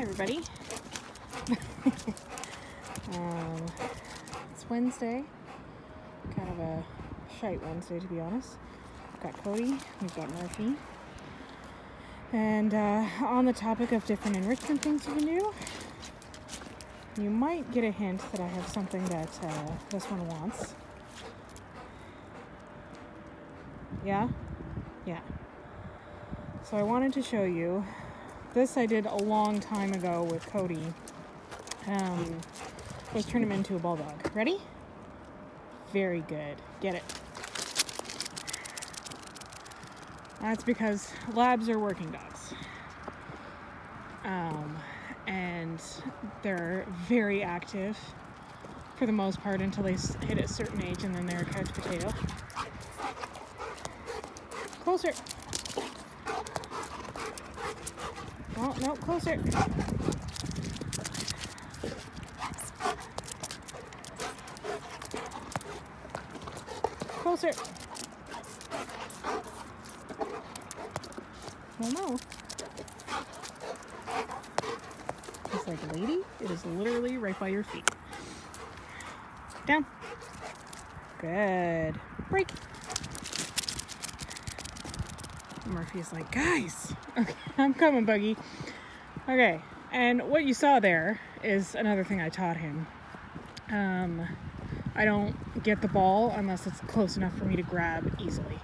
everybody. It's Wednesday. Kind of a shite Wednesday, to be honest. We've got Cody, we've got Murphy. And on the topic of different enrichment things you can do, you might get a hint that I have something that this one wants. Yeah? Yeah. So I wanted to show you. This I did a long time ago with Cody. Let's turn him into a bulldog. Ready? Very good. Get it. That's because labs are working dogs. And they're very active for the most part until they hit a certain age, and then they're a couch potato. Closer. Oh, no, closer. Closer. Well, no. It's like, lady, it is literally right by your feet. Down. Good. Break. Murphy's like, guys. Okay, I'm coming, Buggy. Okay, and what you saw there is another thing I taught him. I don't get the ball unless it's close enough for me to grab easily.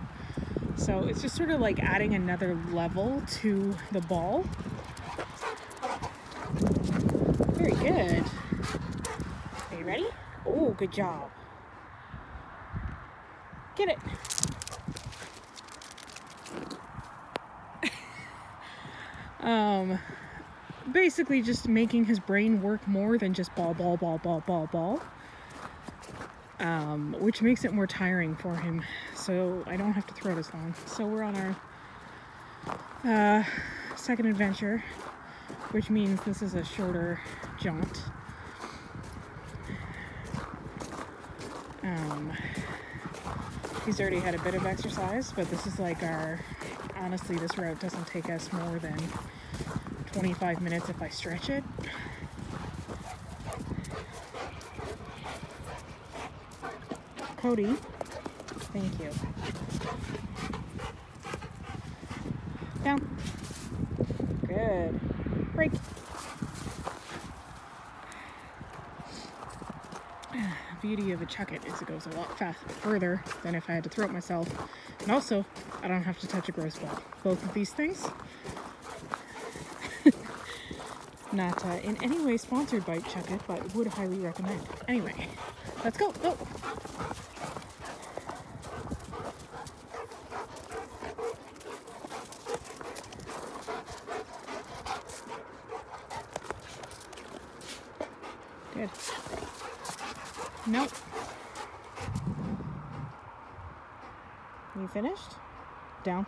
So it's just sort of like adding another level to the ball. Very good. Are you ready? Oh, good job. Get it. Basically just making his brain work more than just ball, which makes it more tiring for him, so I don't have to throw it as long. So we're on our second adventure, which means this is a shorter jaunt. He's already had a bit of exercise, but this is like honestly, this route doesn't take us more than 25 minutes if I stretch it. Cody, thank you. Down. Good. Break. Beauty of a chuck it is it goes a lot further than if I had to throw it myself. And also, I don't have to touch a gross ball. Both of these things. Not in any way sponsored by Chuck It, but would highly recommend. Anyway, let's go. Go. Good. Nope. You finished? Down.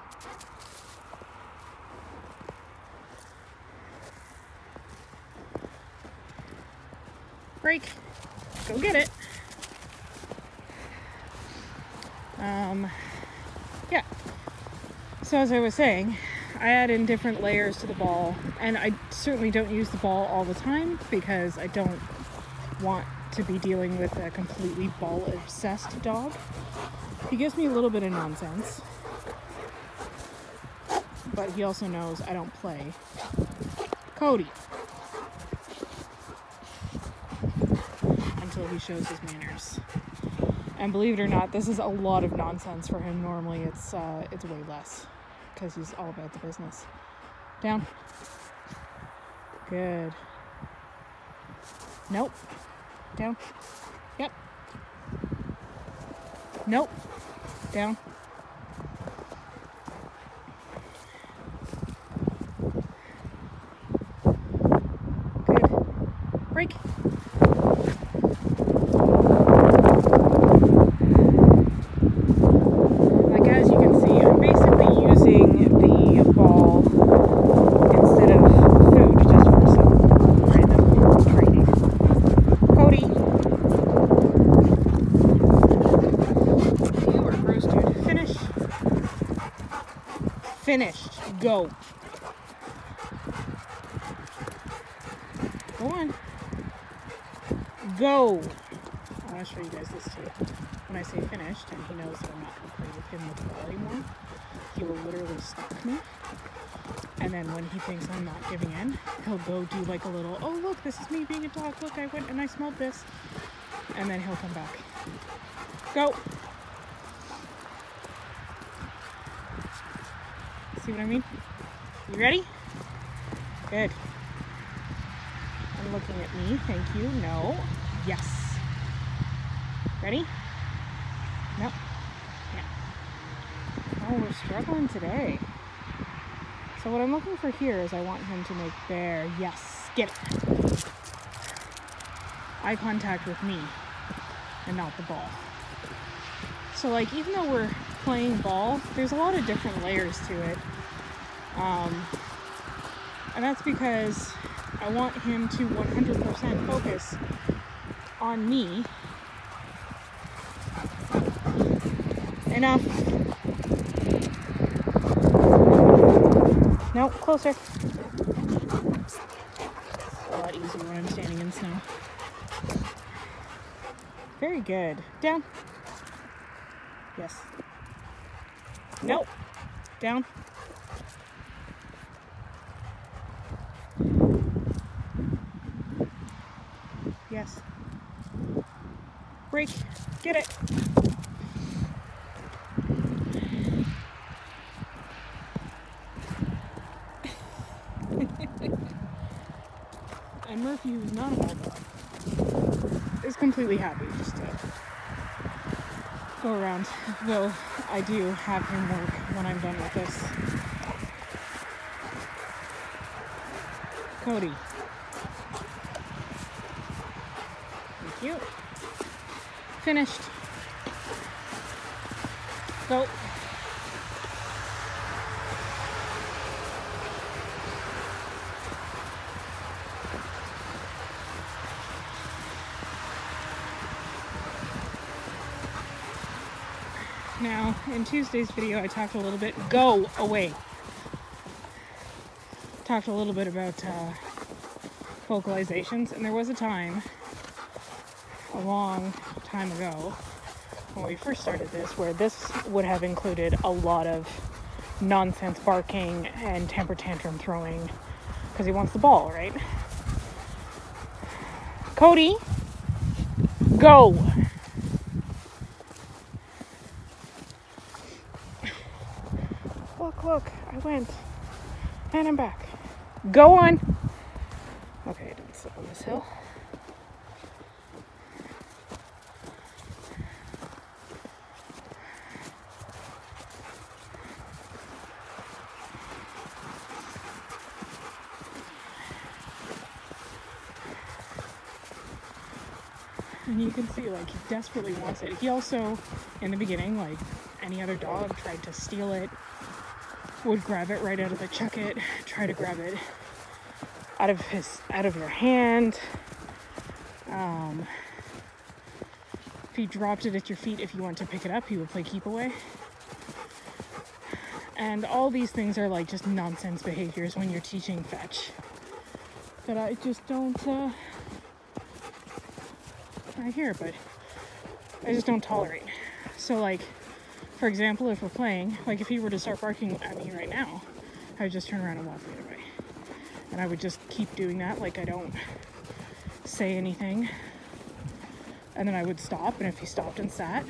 Break. Go get it. Yeah. So as I was saying, I add in different layers to the ball, and I certainly don't use the ball all the time because I don't want to be dealing with a completely ball-obsessed dog. He gives me a little bit of nonsense, but he also knows I don't play. Cody. Until he shows his manners. And believe it or not, this is a lot of nonsense for him. Normally it's way less because he's all about the business. Down. Good. Nope. Down. Yep. Nope. Down. Good. Break. Like as you can see, I'm basically using the ball instead of food just for some random training. Cody. You are gross, dude. Finish. Finished. Go. Go on. Go. I want to show you guys this too. When I say finished and he knows that I'm not going to play with him with the ball anymore, he will literally stalk me. And then when he thinks I'm not giving in, he'll go do like a little, oh look, this is me being a dog. Look, I went and I smelled this. And then he'll come back. Go. See what I mean? You ready? Good. I'm looking at me. Thank you. No. Yes. Ready? No. Yeah. Oh, we're struggling today. So what I'm looking for here is I want him to make there. Yes. Get it. Eye contact with me and not the ball. So like even though we're playing ball, there's a lot of different layers to it. And that's because I want him to 100% focus on me. Enough. No, closer. It's a lot easier when I'm standing in snow. Very good. Down. Yes. Nope. Down. Yes. Break. Get it. And Murphy, who's not a ball dog, is completely happy just to go around. Though I do have him work when I'm done with this. Cody. Thank you. Finished. Go. Now, in Tuesday's video, I talked a little bit, go away. Talked a little bit about vocalizations, and there was a time, a long time ago, when we first started this, where this would have included a lot of nonsense barking and temper tantrum throwing, because he wants the ball, right? Cody, go! Look, I went. And I'm back. Go on! Okay, I didn't sit on this hill. And you can see, like, he desperately wants it. He also, in the beginning, like any other dog, tried to steal it. Would grab it right out of the chuck it, try to grab it out of your hand. If he dropped it at your feet, if you went to pick it up, he would play keep away. And all these things are like just nonsense behaviors when you're teaching fetch that I just don't I hear, but I just don't tolerate. So like, for example, if we're playing, like if he were to start barking at me right now, I would just turn around and walk the other way. And I would just keep doing that, like I don't say anything. And then I would stop, and if he stopped and sat,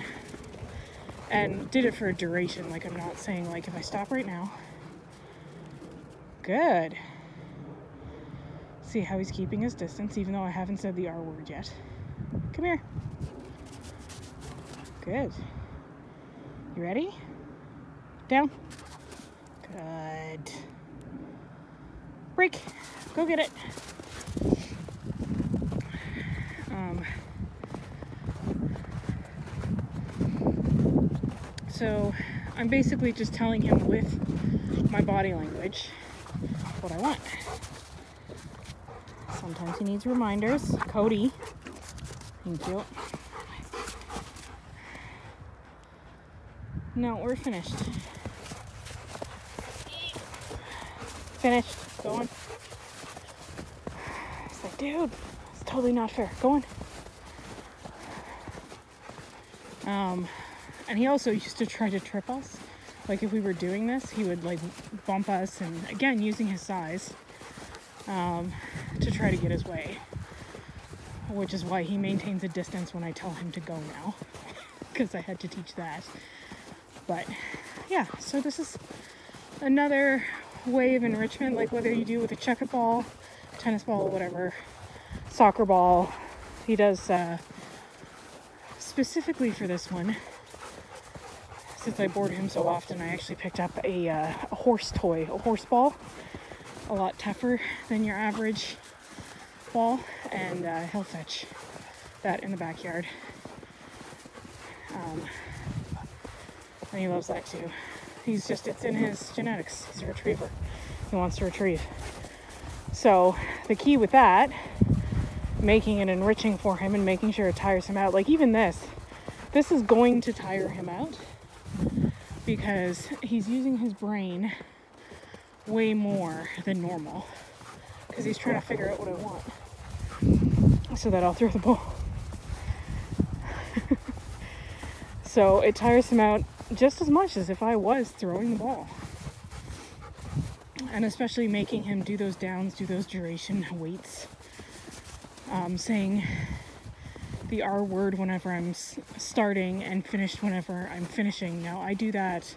and did it for a duration, like I'm not saying like if I stop right now. Good. See how he's keeping his distance, even though I haven't said the R word yet. Come here. Good. You ready? Down. Good. Break. Go get it. So I'm basically just telling him with my body language what I want. Sometimes he needs reminders. Cody. Thank you. No, we're finished. Finished. Go on. It's like, dude, it's totally not fair. Go on. And he also used to try to trip us. Like if we were doing this, he would like bump us, and again, using his size, to try to get his way. Which is why he maintains a distance when I tell him to go now. Because I had to teach that. But yeah, so this is another way of enrichment, like whether you do with a checker ball, tennis ball, whatever, soccer ball. He does, specifically for this one, since I board him so often, I actually picked up a horse toy, a horse ball, a lot tougher than your average ball, and he'll fetch that in the backyard. And he loves that too. It's in his genetics. He's a retriever. He wants to retrieve. So the key with that, making it enriching for him and making sure it tires him out, like even this is going to tire him out because he's using his brain way more than normal because he's trying to figure out what I want so that I'll throw the ball. So it tires him out just as much as if I was throwing the ball. And especially making him do those downs, do those duration weights, saying the R word whenever I'm starting and finished whenever I'm finishing. Now I do that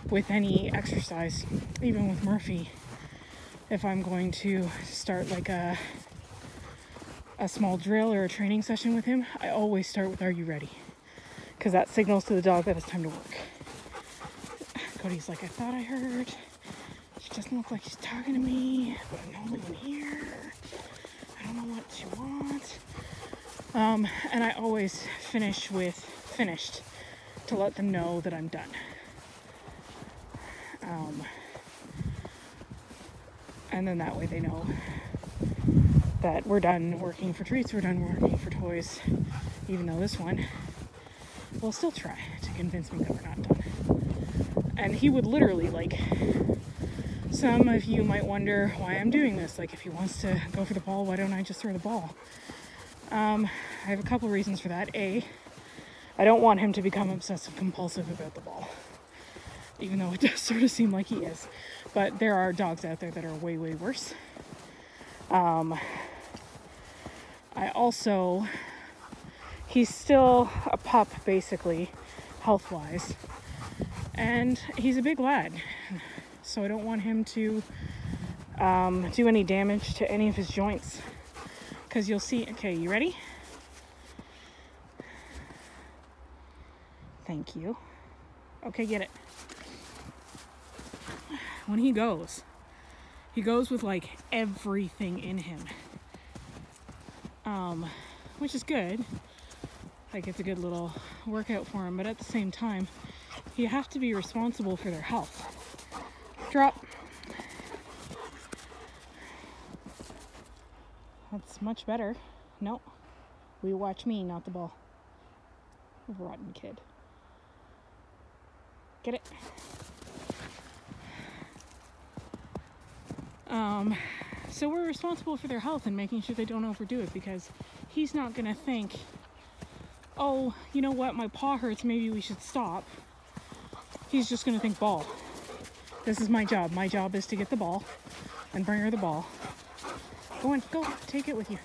with any exercise, even with Murphy. If I'm going to start like a small drill or a training session with him, I always start with, "Are you ready?" Because that signals to the dog that it's time to work. Cody's like, "I thought I heard. She doesn't look like she's talking to me, but I'm the only one here. I don't know what she wants." And I always finish with finished to let them know that I'm done. And then that way they know that we're done working for treats, we're done working for toys, even though this one will still try to convince me that we're not done. And he would literally, like, some of you might wonder why I'm doing this. Like, if he wants to go for the ball, why don't I just throw the ball? I have a couple reasons for that. A, I don't want him to become obsessive compulsive about the ball, even though it does sort of seem like he is. But there are dogs out there that are way, way worse. I also, he's still a pup, basically, health-wise. And he's a big lad. So I don't want him to do any damage to any of his joints. Because you'll see, okay, you ready? Thank you. Okay, get it. When he goes with like everything in him. Which is good. Like, it's a good little workout for him, but at the same time, you have to be responsible for their health. Drop. That's much better. No, we watch me, not the ball. Rotten kid. Get it? So we're responsible for their health and making sure they don't overdo it, because he's not gonna think, "Oh, you know what, my paw hurts, maybe we should stop." He's just gonna think, ball. This is my job. My job is to get the ball and bring her the ball. Go on, go, take it with you.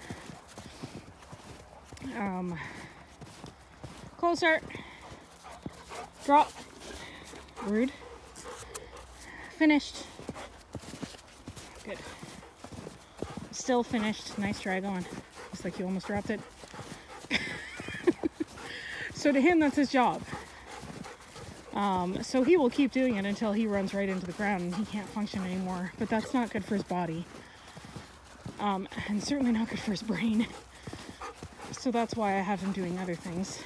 Closer. Drop. Rude. Finished. Good. Still finished. Nice drag on. Looks like you almost dropped it. So to him, that's his job. So he will keep doing it until he runs right into the ground and he can't function anymore. But that's not good for his body. And certainly not good for his brain. So that's why I have him doing other things.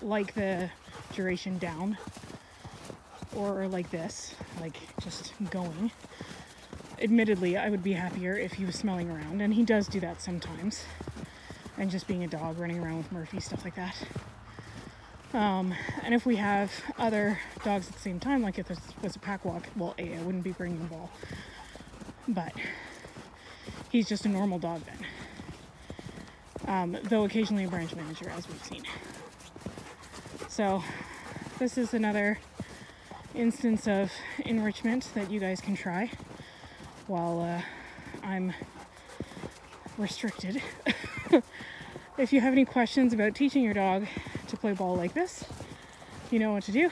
Like the duration down. Or like this. Like just going. Admittedly, I would be happier if he was smelling around. And he does do that sometimes. And just being a dog, running around with Murphy, stuff like that. And if we have other dogs at the same time, like if this was a pack walk, well, A, I wouldn't be bringing the ball. But he's just a normal dog then. Though occasionally a branch manager, as we've seen. So this is another instance of enrichment that you guys can try while I'm restricted. If you have any questions about teaching your dog to play ball like this, you know what to do.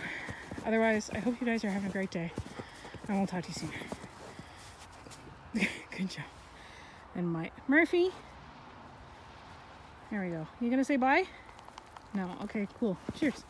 Otherwise, I hope you guys are having a great day, and we'll talk to you soon. Good job. And my Murphy. There we go. You gonna say bye? No? Okay, cool. Cheers.